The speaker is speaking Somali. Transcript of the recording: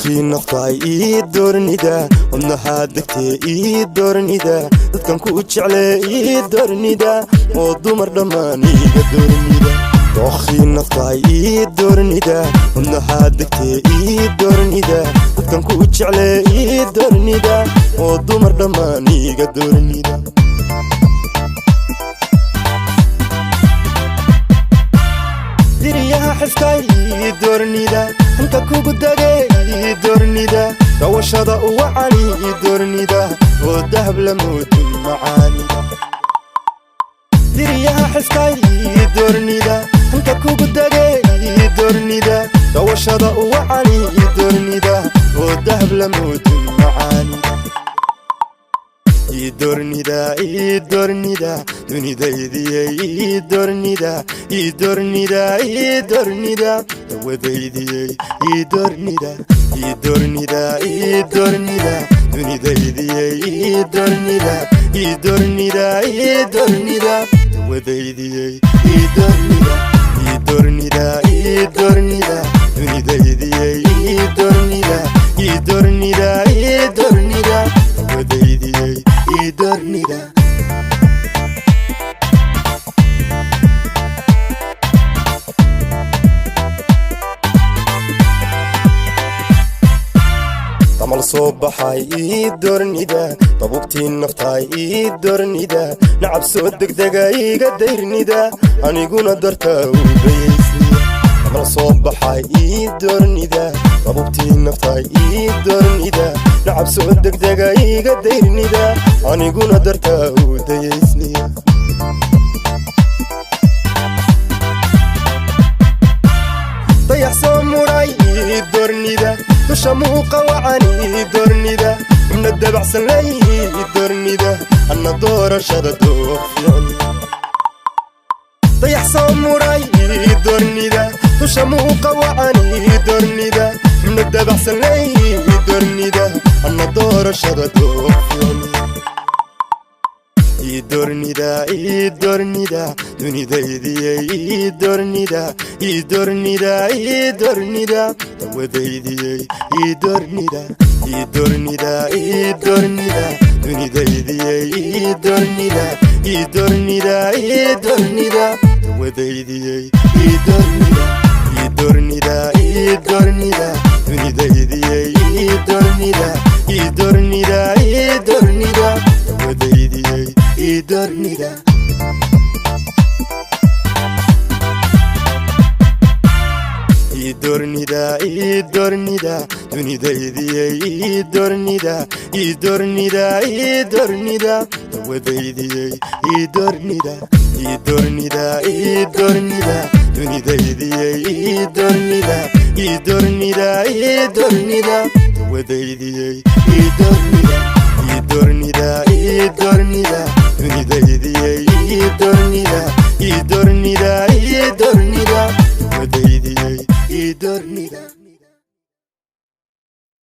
dookhi naftaay ii doornida wadna haadagtee ii doornida dadkan ku jeclee ii doornida oo dumar dhammaan iiga doornida dookhi naftaay ii doornida wadna haadagtee ii doornida dadkan ku jeclee ii doornida oo dumar dhammaan iiga doornida diriyaha xiskay ii doornida hanka kugu dagay ii doornida dawashada u wacani ii doornida oo dahab la moodin macaanida diriyaha xiskay ii doornida hanka kugu dagay ii doornida dawashada u wacani ii doornida oo dahab la moodin macaanida ii doornida dunidaydiyay ii doornida dawadaydiyay ii doornida dunidaydiyay ii doornida dawadaydiyay ii doornida dunidaydiyay ii doornida dawadaydiyay ii doornida tamal soo baxay ii doornida dabubtii naftaay ii doornida nacab soo degdega iiga dayrnida aniguna dartaa u dayaysniya tamal soo baxay ii doornida dabubtii naftaay ii doornida nacab soo degdega iiga dayrnida aniguna dartaa u dayaysniya dayax soo muray ii doornida dusha muuqa wacani ii doornida ibna dabacsan lay ii doornida anna doorashada dooq fiicni dayax soo muray ii doornida dusha muuqa wacani ii doornida ibna dabacsan lay ii doornida anna doorashada dooq fiicni ii doornida dunidaydiyay ii doornida dawadaydiyay ii doornida dunidaydiyay ii doornida dawadaydiyay ii doornida dunidaydiyay ii doornida dawadaydiyay ii doornida dunidaydiyay ii doornida dawadaydiyay ii doornida dunidaydiyay ii doornida dawadaydiyay ii doornida dunidaydiyay ii doornida dawadaydiyay ii doornida